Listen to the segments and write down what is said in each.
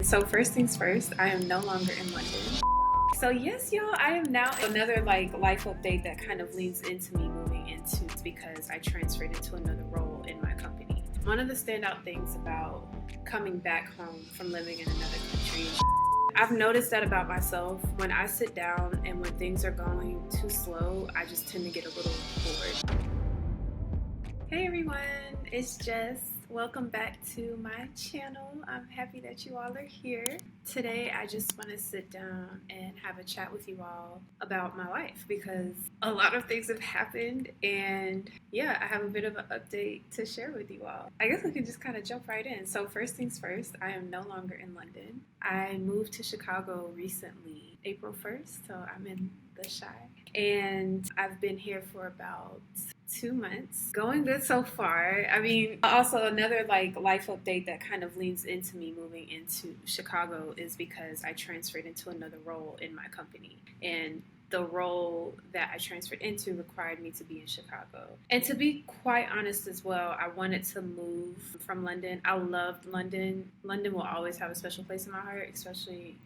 So first things first, I am no longer in London. So yes, y'all, I am now another life update that kind of leans into me moving into because I transferred into another role in my company. One of the standout things about coming back home from living in another country, I've noticed that about myself. When I sit down and when things are going too slow, I just tend to get a little bored. Hey everyone, it's Jess. Welcome back to my channel. I'm happy that you all are here. Today I just want to sit down and have a chat with you all about my life because a lot of things have happened and yeah, I have a bit of an update to share with you all. I guess we can just kind of jump right in. So first things first, I am no longer in London. I moved to Chicago recently, April 1st, so I'm in the Chi. And I've been here for about 2 months. Going good so far. I mean, also another life update that kind of leans into me moving into Chicago is because I transferred into another role in my company. And the role that I transferred into required me to be in Chicago. And to be quite honest as well, I wanted to move from London. I loved London. London will always have a special place in my heart, especially,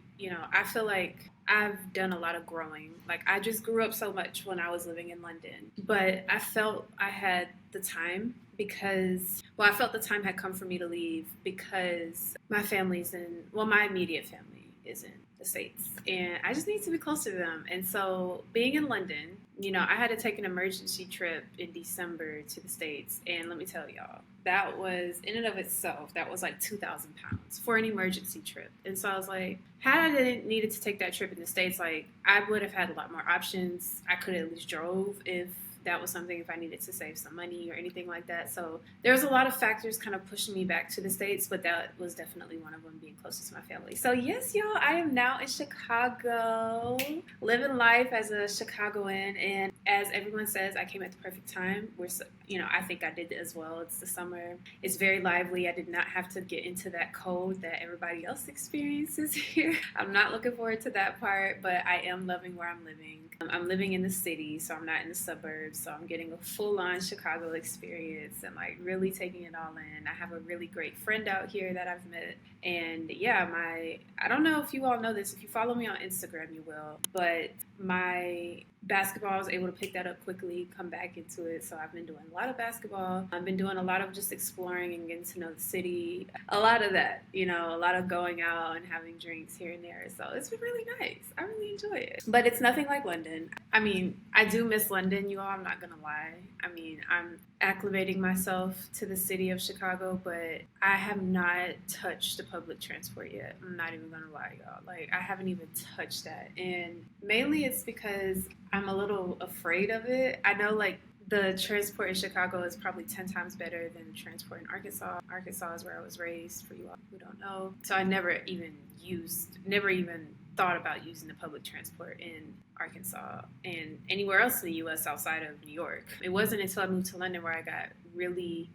I feel like I've done a lot of growing. Like, I just grew up so much when I was living in London. But I felt I had the time I felt the time had come for me to leave because my immediate family is in the States. And I just need to be close to them. And so being in London, I had to take an emergency trip in December to the States. And let me tell y'all, that was, in and of itself, that was like 2,000 pounds for an emergency trip. And so I was like, had I didn't needed to take that trip in the States, I would have had a lot more options. I could have at least drove if that was something, if I needed to save some money or anything like that. So there was a lot of factors kind of pushing me back to the States, but that was definitely one of them, being closest to my family. So yes, y'all, I am now in Chicago, living life as a Chicagoan. And as everyone says, I came at the perfect time. I think I did as well. It's the summer. It's very lively. I did not have to get into that cold that everybody else experiences here. I'm not looking forward to that part, but I am loving where I'm living. I'm living in the city, so I'm not in the suburbs. So I'm getting a full-on Chicago experience and really taking it all in. I have a really great friend out here that I've met. And yeah, I don't know if you all know this. If you follow me on Instagram, you will. But my basketball, I was able to pick that up quickly, come back into it. So I've been doing a lot of basketball. I've been doing a lot of just exploring and getting to know the city. A lot of that, a lot of going out and having drinks here and there. So it's been really nice. I really enjoy it. But it's nothing like London. I mean, I do miss London, you all. I'm not going to lie. I mean, I'm acclimating myself to the city of Chicago, but I have not touched the public transport yet. I'm not even going to lie, y'all. I haven't even touched that. And mainly it's because I'm a little afraid of it. I know, the transport in Chicago is probably 10 times better than the transport in Arkansas. Arkansas is where I was raised, for you all who don't know. So I never even thought about using the public transport in Arkansas and anywhere else in the U.S. outside of New York. It wasn't until I moved to London where I got really,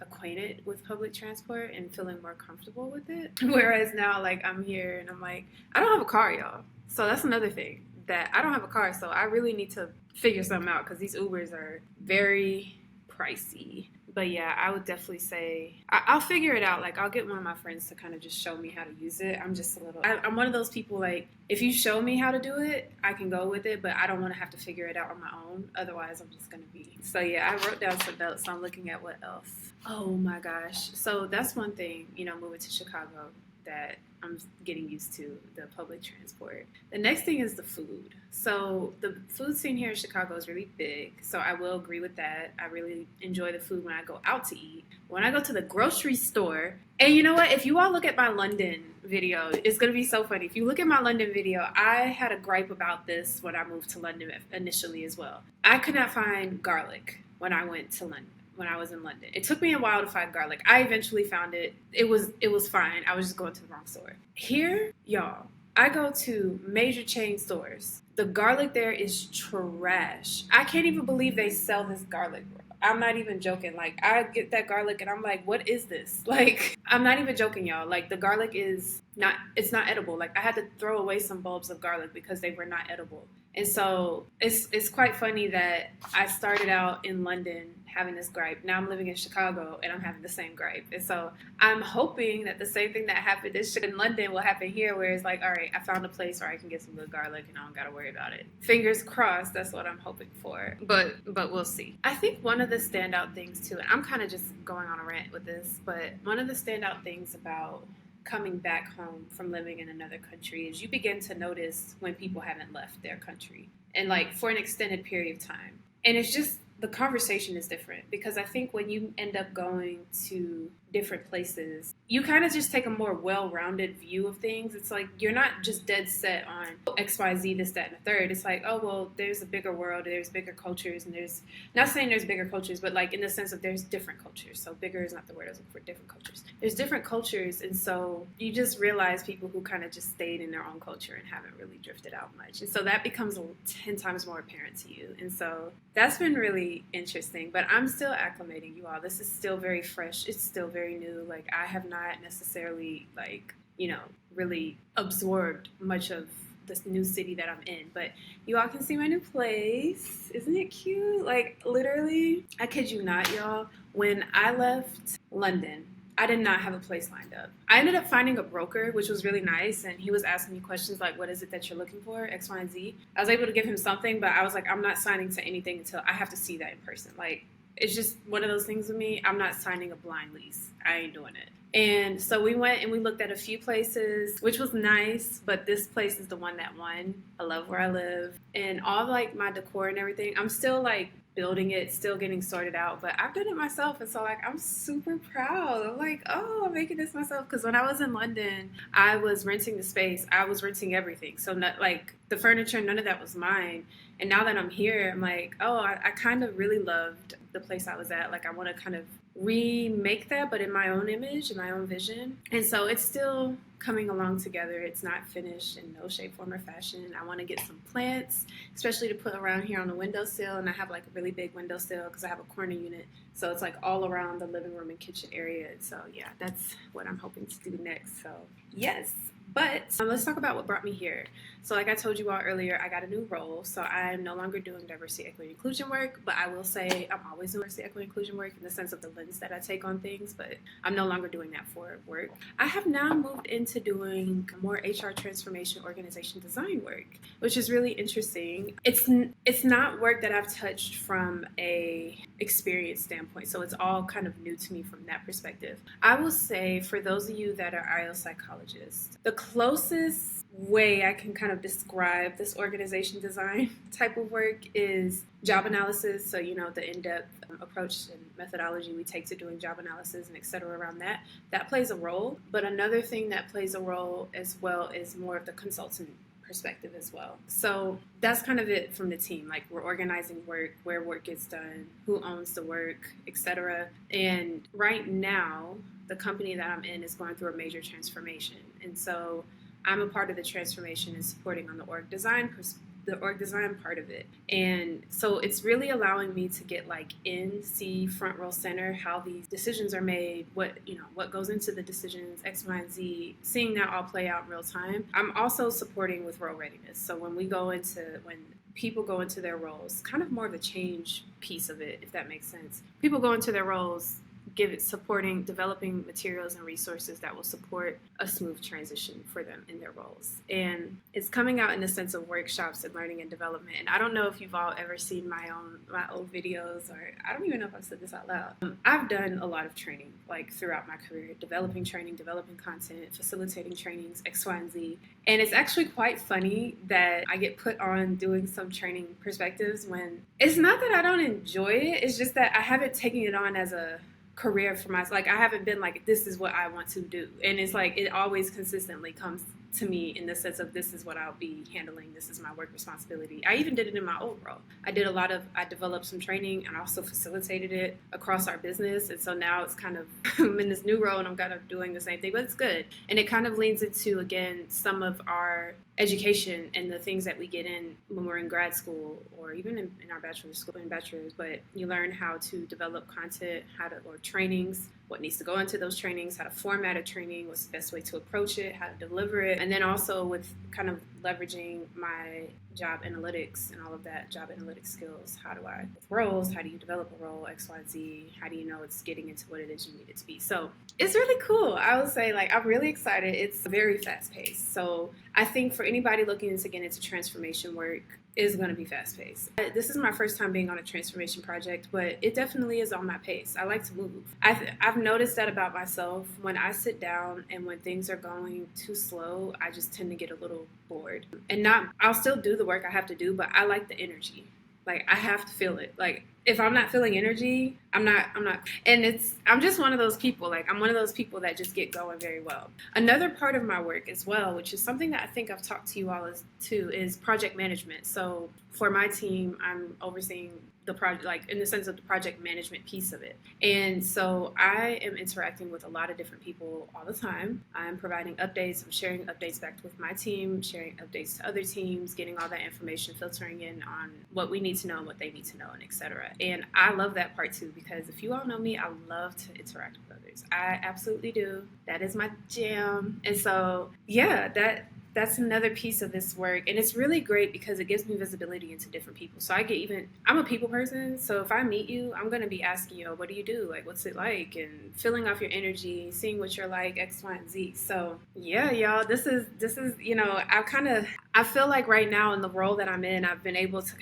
acquainted with public transport and feeling more comfortable with it. Whereas now, I'm here and I'm I don't have a car, y'all. So that's another thing, that I don't have a car. So I really need to figure something out because these Ubers are very pricey. But yeah, I would definitely say I'll figure it out. I'll get one of my friends to kind of just show me how to use it. I'm one of those people, if you show me how to do it, I can go with it, but I don't want to have to figure it out on my own. Otherwise, I'm just going to be. So yeah, I wrote down some notes. So I'm looking at what else. Oh my gosh. So that's one thing, moving to Chicago, that I'm getting used to, the public transport. The next thing is the food. So the food scene here in Chicago is really big. So I will agree with that. I really enjoy the food when I go out to eat. When I go to the grocery store, and you know what? If you all look at my London video, it's going to be so funny. If you look at my London video, I had a gripe about this when I moved to London initially as well. I could not find garlic when I went to London. When I was in London, it took me a while to find garlic. I eventually found it. It was fine. I was just going to the wrong store. Here, y'all, I go to major chain stores. The garlic there is trash. I can't even believe they sell this garlic. I'm not even joking. I get that garlic and I'm like, what is this? I'm not even joking, y'all. The garlic it's not edible. I had to throw away some bulbs of garlic because they were not edible. And so it's quite funny that I started out in London having this gripe. Now I'm living in Chicago and I'm having the same gripe. And so I'm hoping that the same thing that happened in London will happen here, where it's like, all right, I found a place where I can get some good garlic and I don't got to worry about it. Fingers crossed, that's what I'm hoping for. But we'll see. I think one of the standout things too, and I'm kind of just going on a rant with this, but one of the standout things about coming back home from living in another country is you begin to notice when people haven't left their country, and like for an extended period of time. And it's just, the conversation is different, because I think when you end up going to different places, you kind of just take a more well-rounded view of things. It's like you're not just dead set on XYZ, this, that, and the third. It's like, oh, well, there's a bigger world, there's bigger cultures, and there's, not saying there's bigger cultures, but like in the sense of there's different cultures. So bigger is not the word I was looking for, different cultures. There's different cultures, and so you just realize people who kind of just stayed in their own culture and haven't really drifted out much. And so that becomes 10 times more apparent to you. And so that's been really interesting, but I'm still acclimating, you all. This is still very fresh. It's still very new. Like, I have not necessarily, like, you know, really absorbed much of this new city that I'm in, but you all can see my new place. Isn't it cute? Like, literally, I kid you not, y'all, when I left London, I did not have a place lined up. I ended up finding a broker, which was really nice, and he was asking me questions like, what is it that you're looking for, X, Y, and Z. I was able to give him something, but I was like, I'm not signing to anything until I have to see that in person. Like, it's just one of those things with me. I'm not signing a blind lease. I ain't doing it. And so we went and we looked at a few places, which was nice, but this place is the one that won. I love where I live. And all, like, my decor and everything, I'm still, like, building it, still getting sorted out, but I've done it myself, and so, like, I'm super proud. I'm like, oh, I'm making this myself, because when I was in London, I was renting the space. I was renting everything, so not, like, the furniture, none of that was mine. And now that I'm here, I'm like, oh, I kind of really loved the place I was at. Like, I want to kind of remake that, but in my own image, in my own vision. And so it's still coming along together. It's not finished in no shape, form, or fashion. I want to get some plants, especially to put around here on the windowsill. And I have, like, a really big windowsill because I have a corner unit. So it's, like, all around the living room and kitchen area. And so, yeah, that's what I'm hoping to do next. So, yes. But let's talk about what brought me here. So like I told you all earlier, I got a new role. So I'm no longer doing diversity, equity, inclusion work, but I will say I'm always doing diversity, equity, inclusion work in the sense of the lens that I take on things, but I'm no longer doing that for work. I have now moved into doing more HR transformation, organization design work, which is really interesting. It's not work that I've touched from a experience standpoint, so it's all kind of new to me from that perspective. I will say, for those of you that are IO psychologists, the closest way I can kind of describe this organization design type of work is job analysis. So, you know, the in-depth approach and methodology we take to doing job analysis and et cetera around that plays a role. But another thing that plays a role as well is more of the consultant perspective as well. So that's kind of it from the team. Like, we're organizing work, where work gets done, who owns the work, etc. And right now, the company that I'm in is going through a major transformation. And so I'm a part of the transformation and supporting on the org design part of it. And so it's really allowing me to get, like, in, see front row center how these decisions are made, what goes into the decisions, X, Y, and Z, seeing that all play out in real time. I'm also supporting with role readiness. So when people go into their roles, kind of more of a change piece of it, if that makes sense. People go into their roles, supporting, developing materials and resources that will support a smooth transition for them in their roles. And it's coming out in the sense of workshops and learning and development. And I don't know if you've all ever seen my old videos, or I don't even know if I've said this out loud. I've done a lot of training, like, throughout my career, developing training, developing content, facilitating trainings, X, Y, and Z. And it's actually quite funny that I get put on doing some training perspectives when it's not that I don't enjoy it. It's just that I haven't taken it on as a career for myself. Like, I haven't been like, this is what I want to do. And it's like, it always consistently comes to me in the sense of, this is what I'll be handling. This is my work responsibility. I even did it in my old role. I developed some training and also facilitated it across our business. And so now it's kind of, I'm in this new role and I'm kind of doing the same thing, but it's good. And it kind of leans into, again, some of our education and the things that we get in when we're in grad school, or even in our bachelor's, but you learn how to develop content, or trainings, what needs to go into those trainings, how to format a training, what's the best way to approach it, how to deliver it. And then also with kind of leveraging my job analytics and all of that, job analytics skills. How do I, with roles, how do you develop a role, X, Y, Z? How do you know it's getting into what it is you need it to be? So it's really cool. I would say, like, I'm really excited. It's very fast paced. So I think for anybody looking to get into transformation work, is going to be fast paced. This is my first time being on a transformation project, but it definitely is on my pace. I like to move. I've noticed that about myself. When I sit down and when things are going too slow, I just tend to get a little bored. And I'll still do the work I have to do, but I like the energy. Like, I have to feel it. Like, if I'm not feeling energy, I'm not, and I'm just one of those people. Like, I'm one of those people that just get going very well. Another part of my work as well, which is something that I think I've talked to you all is project management. So for my team, I'm overseeing the project, like in the sense of the project management piece of it. And so I am interacting with a lot of different people all the time. I'm providing updates. I'm sharing updates back with my team, sharing updates to other teams, getting all that information, filtering in on what we need to know and what they need to know, and etc. And I love that part too, because if you all know me, I love to interact with others. I absolutely do. That is my jam. And so, yeah, that's another piece of this work. And it's really great because it gives me visibility into different people. So I'm a people person. So if I meet you, I'm going to be asking you, what do you do? Like, what's it like? And filling off your energy, seeing what you're like, X, Y, and Z. So yeah, y'all, this is, I feel like right now in the role that I'm in, I've been able to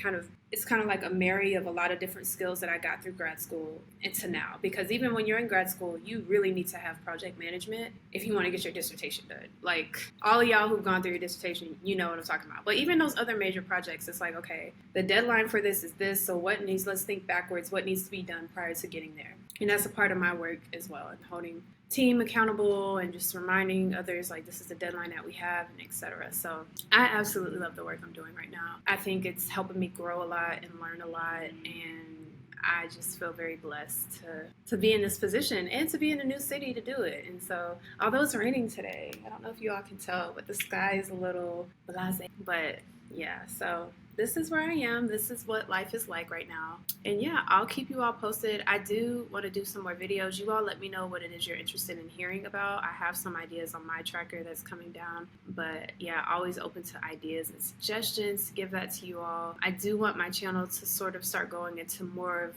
it's kind of like a marry of a lot of different skills that I got through grad school into now. Because even when you're in grad school, you really need to have project management if you want to get your dissertation done. Like, all of y'all who've gone through your dissertation, you know what I'm talking about. But even those other major projects, it's like, okay, the deadline for this is this, so let's think backwards, what needs to be done prior to getting there. And that's a part of my work as well, and holding team accountable and just reminding others, like, this is the deadline that we have, and etc. So I absolutely love the work I'm doing right now. I think it's helping me grow a lot and learn a lot, and I just feel very blessed to be in this position and to be in a new city to do it. And so, although it's raining today, I don't know if you all can tell, but the sky is a little blasé. But yeah, so this is where I am. This is what life is like right now. And yeah, I'll keep you all posted. I do want to do some more videos. You all let me know what it is you're interested in hearing about. I have some ideas on my tracker that's coming down. But yeah, always open to ideas and suggestions to give that to you all. I do want my channel to sort of start going into more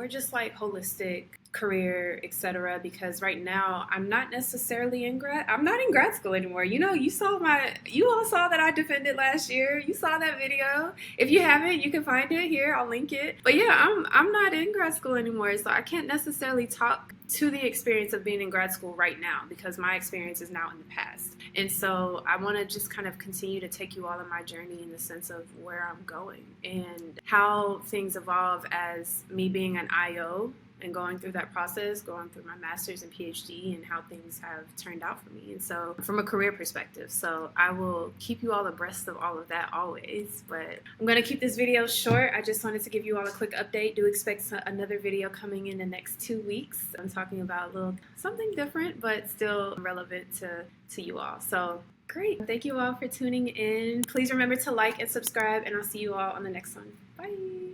just like holistic career, etc. Because right now I'm not necessarily in grad school anymore. You know, you all saw that I defended last year. You saw that video. If you haven't, you can find it here. I'll link it. But yeah, I'm not in grad school anymore, so I can't necessarily talk to the experience of being in grad school right now because my experience is now in the past. And so I want to just kind of continue to take you all on my journey in the sense of where I'm going and how things evolve as me being an IO and going through that process, going through my master's and PhD, and how things have turned out for me. And so from a career perspective, so I will keep you all abreast of all of that always. But I'm going to keep this video short. I just wanted to give you all a quick update. Do expect another video coming in the next 2 weeks. I'm talking about something different, but still relevant to you all. So great. Thank you all for tuning in. Please remember to like and subscribe, and I'll see you all on the next one. Bye.